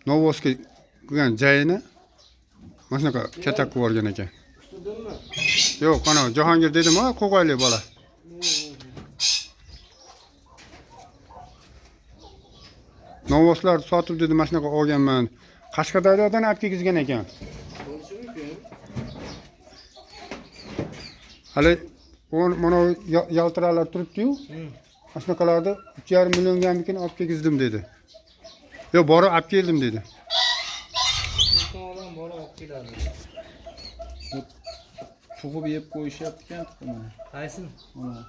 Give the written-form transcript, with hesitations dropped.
Novosga qilgan joyini mana shunaqa katta qilib yuborgan ekan. Yo'q, ana Jahongir dedim-a, qo'qoylik bola. Novoslar sotib dedi, mana shunaqa olganman. Qashqadaryodan olib kelgan ekan. Hali mana yaltiralar turibdi-yu. Mana shunaqalarni 3,5 millionga olib keldim dedi. Yo, borib olib keldim dedi. To'g'ridan borib olib keladi. Tug'ib yeb qo'yishyapti ekan tuxumini. Qaysin? Mana.